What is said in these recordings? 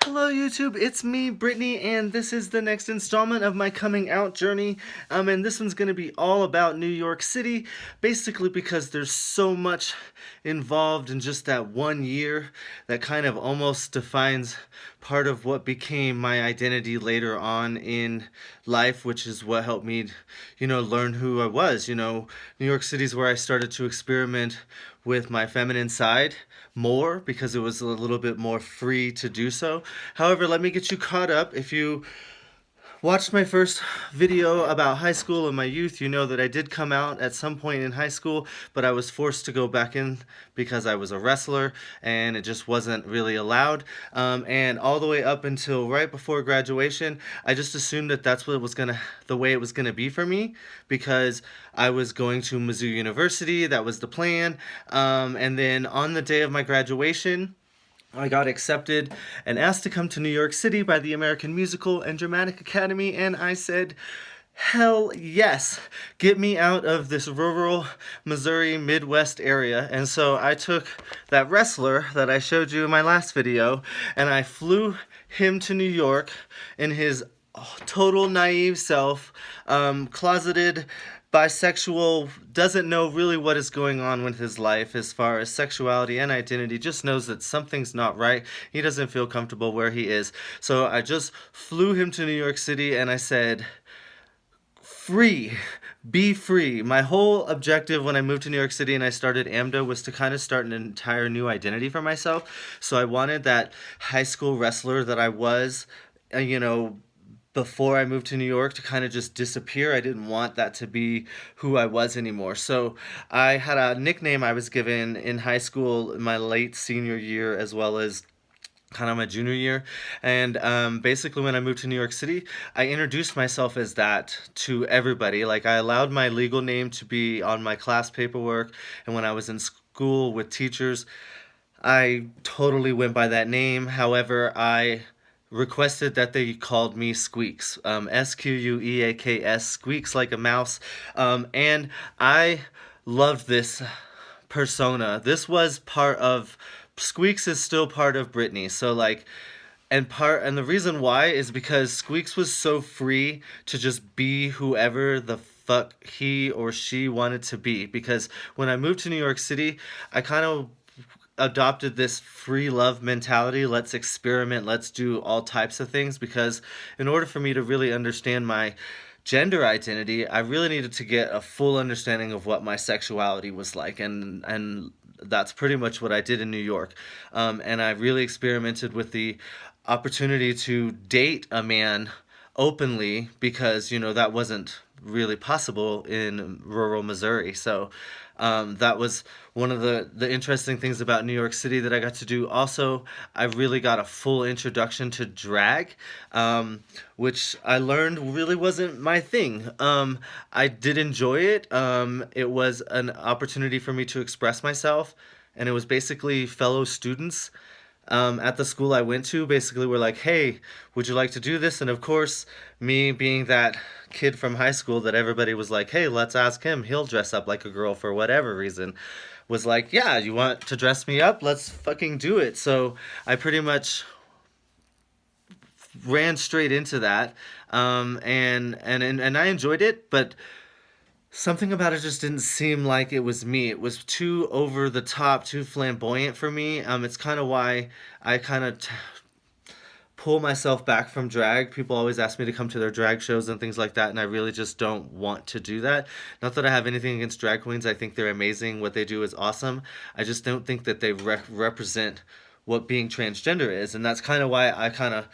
Hello YouTube, it's me, Brittany, and this is the next installment of my coming out journey. And this one's gonna be all about New York City, basically because there's so much involved in just that 1 year that kind of almost defines part of what became my identity later on in life, which is what helped me, learn who I was. New York City's where I started to experiment with my feminine side more because it was a little bit more free to do so. However, let me get you caught up. If you watched my first video about high school and my youth, you know that I did come out at some point in high school, but I was forced to go back in because I was a wrestler and it just wasn't really allowed. And all the way up until right before graduation, I just assumed that that's what it was the way it was gonna be for me because I was going to Mizzou University. That was the plan. And then on the day of my graduation, I got accepted and asked to come to New York City by the American Musical and Dramatic Academy, and I said, hell yes, get me out of this rural Missouri Midwest area. And so I took that wrestler that I showed you in my last video, and I flew him to New York in his total naive self, closeted bisexual, doesn't know really what is going on with his life as far as sexuality and identity, just knows that something's not right. He doesn't feel comfortable where he is. So I just flew him to New York City and I said, free. Be free. My whole objective when I moved to New York City and I started AMDA was to kind of start an entire new identity for myself. So I wanted that high school wrestler that I was, before I moved to New York to kind of just disappear. I didn't want that to be who I was anymore. So I had a nickname I was given in high school in my late senior year as well as kind of my junior year. And basically when I moved to New York City, I introduced myself as that to everybody. Like I allowed my legal name to be on my class paperwork, and when I was in school with teachers, I totally went by that name. However, I requested that they called me Squeaks, Squeaks, Squeaks like a mouse, and I loved this persona. This was part of Squeaks is still part of Britney, so like. And the reason why is because Squeaks was so free to just be whoever the fuck he or she wanted to be. Because when I moved to New York City, I kind of adopted this free love mentality. Let's experiment, let's do all types of things, because in order for me to really understand my gender identity, I really needed to get a full understanding of what my sexuality was like, and that's pretty much what I did in New York. And I really experimented with the opportunity to date a man openly because that wasn't really possible in rural Missouri. So that was one of the interesting things about New York City that I got to do. Also, I really got a full introduction to drag, which I learned really wasn't my thing. I did enjoy it. It was an opportunity for me to express myself, and it was basically fellow students at the school I went to basically were like, hey, would you like to do this? And of course, me being that kid from high school that everybody was like, hey, let's ask him. He'll dress up like a girl for whatever reason. Was like, yeah, you want to dress me up? Let's fucking do it. So I pretty much ran straight into that. And I enjoyed it, but something about it just didn't seem like it was me. It was too over the top, too flamboyant for me. It's kind of why I kind of pull myself back from drag. People always ask me to come to their drag shows and things like that, and I really just don't want to do that. Not that I have anything against drag queens. I think they're amazing. What they do is awesome. I just don't think that they represent what being transgender is, and that's kind of why I kind of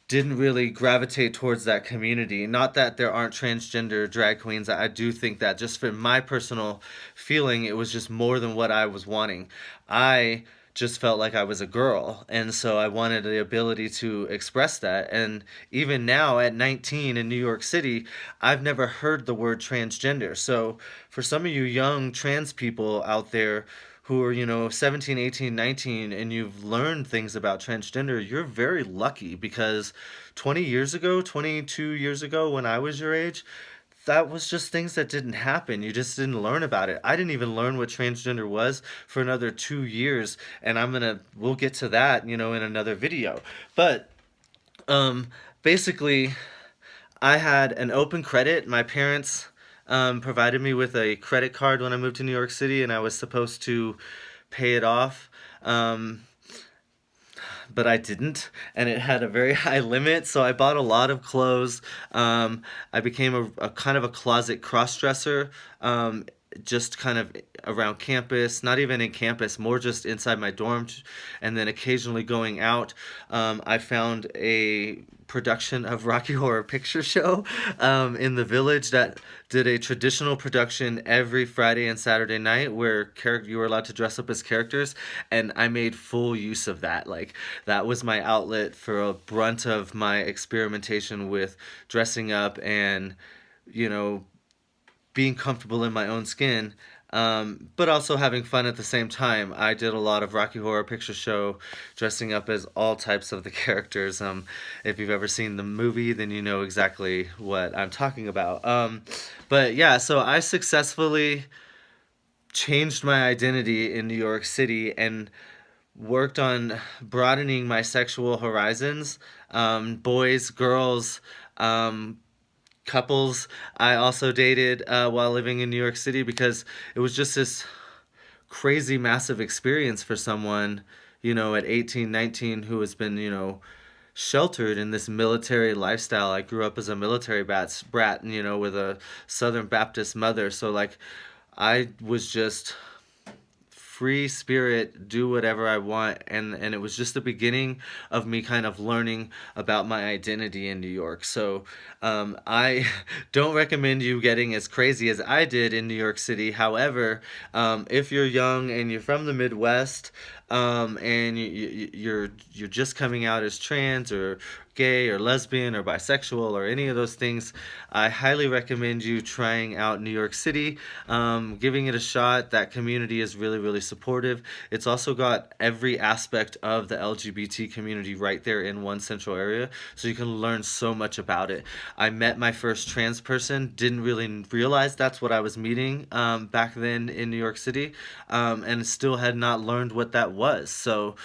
didn't really gravitate towards that community. Not that there aren't transgender drag queens. I do think that just for my personal feeling, it was just more than what I was wanting. I just felt like I was a girl, and so I wanted the ability to express that. And even now at 19 in New York City, I've never heard the word transgender. So for some of you young trans people out there who are 17, 18, 19, and you've learned things about transgender, you're very lucky, because 20 years ago, 22 years ago, when I was your age, that was just things that didn't happen. You just didn't learn about it. I didn't even learn what transgender was for another 2 years, and we'll get to that, in another video. But um, basically, I had an open credit. My parents provided me with a credit card when I moved to New York City, and I was supposed to pay it off. Um, but I didn't, and it had a very high limit. So I bought a lot of clothes. I became a kind of a closet cross-dresser, just kind of around campus, not even in campus, more just inside my dorm, and then occasionally going out. I found a production of Rocky Horror Picture Show in the village that did a traditional production every Friday and Saturday night where you were allowed to dress up as characters, and I made full use of that. Like, that was my outlet for a brunt of my experimentation with dressing up and, you know, being comfortable in my own skin, but also having fun at the same time. I did a lot of Rocky Horror Picture Show, dressing up as all types of the characters. If you've ever seen the movie, then you know exactly what I'm talking about. But yeah, so I successfully changed my identity in New York City and worked on broadening my sexual horizons, boys, girls, um, couples I also dated while living in New York City, because it was just this crazy massive experience for someone, at 18, 19, who has been, sheltered in this military lifestyle. I grew up as a military brat, with a Southern Baptist mother. So, like, I was just free spirit, do whatever I want, and it was just the beginning of me kind of learning about my identity in New York. So I don't recommend you getting as crazy as I did in New York City. However, if you're young and you're from the Midwest, and you're just coming out as trans or gay or lesbian or bisexual or any of those things, I highly recommend you trying out New York City, giving it a shot. That community is really, really supportive. It's also got every aspect of the LGBT community right there in one central area, so you can learn so much about it. I met my first trans person, didn't really realize that's what I was meeting back then in New York City, and still had not learned what that was. So,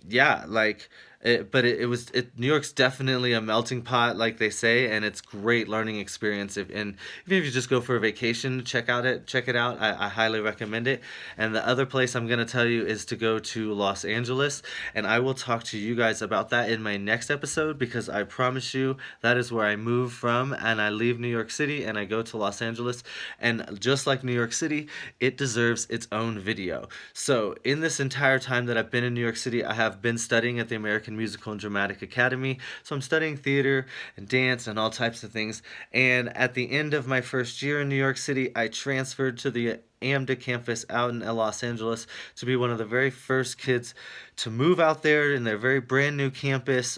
yeah, like, New York's definitely a melting pot, like they say, and it's great learning experience. Even if you just go for a vacation, check it out. I highly recommend it. And the other place I'm gonna tell you is to go to Los Angeles, and I will talk to you guys about that in my next episode, because I promise you that is where I move from, and I leave New York City and I go to Los Angeles, and just like New York City, it deserves its own video. So in this entire time that I've been in New York City, I have been studying at the American Musical and Dramatic Academy. So I'm studying theater and dance and all types of things. And at the end of my first year in New York City, I transferred to the AMDA campus out in Los Angeles to be one of the very first kids to move out there in their very brand new campus.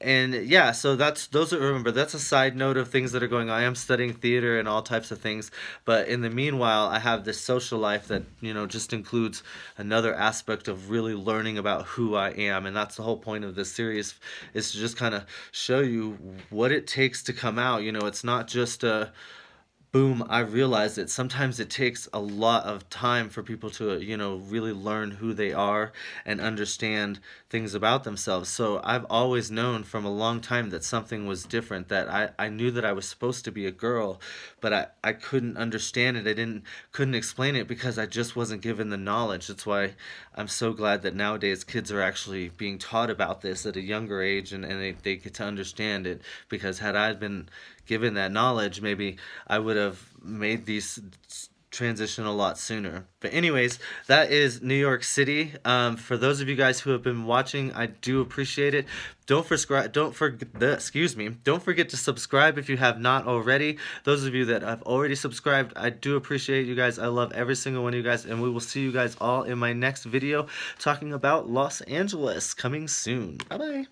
And yeah, so remember, that's a side note of things that are going on. I am studying theater and all types of things, but in the meanwhile, I have this social life that, just includes another aspect of really learning about who I am. And that's the whole point of this series, is to just kind of show you what it takes to come out. It's not just a boom, I realized that sometimes it takes a lot of time for people to, really learn who they are and understand things about themselves. So I've always known from a long time that something was different, that I knew that I was supposed to be a girl, but I couldn't understand it. Couldn't explain it because I just wasn't given the knowledge. That's why I'm so glad that nowadays kids are actually being taught about this at a younger age, and they get to understand it, because had I been given that knowledge, maybe I would have made these transition a lot sooner. But anyways, that is New York City. For those of you guys who have been watching, I do appreciate it. Don't forget to subscribe if you have not already. Those of you that have already subscribed, I do appreciate you guys. I love every single one of you guys, and we will see you guys all in my next video talking about Los Angeles, coming soon. Bye bye.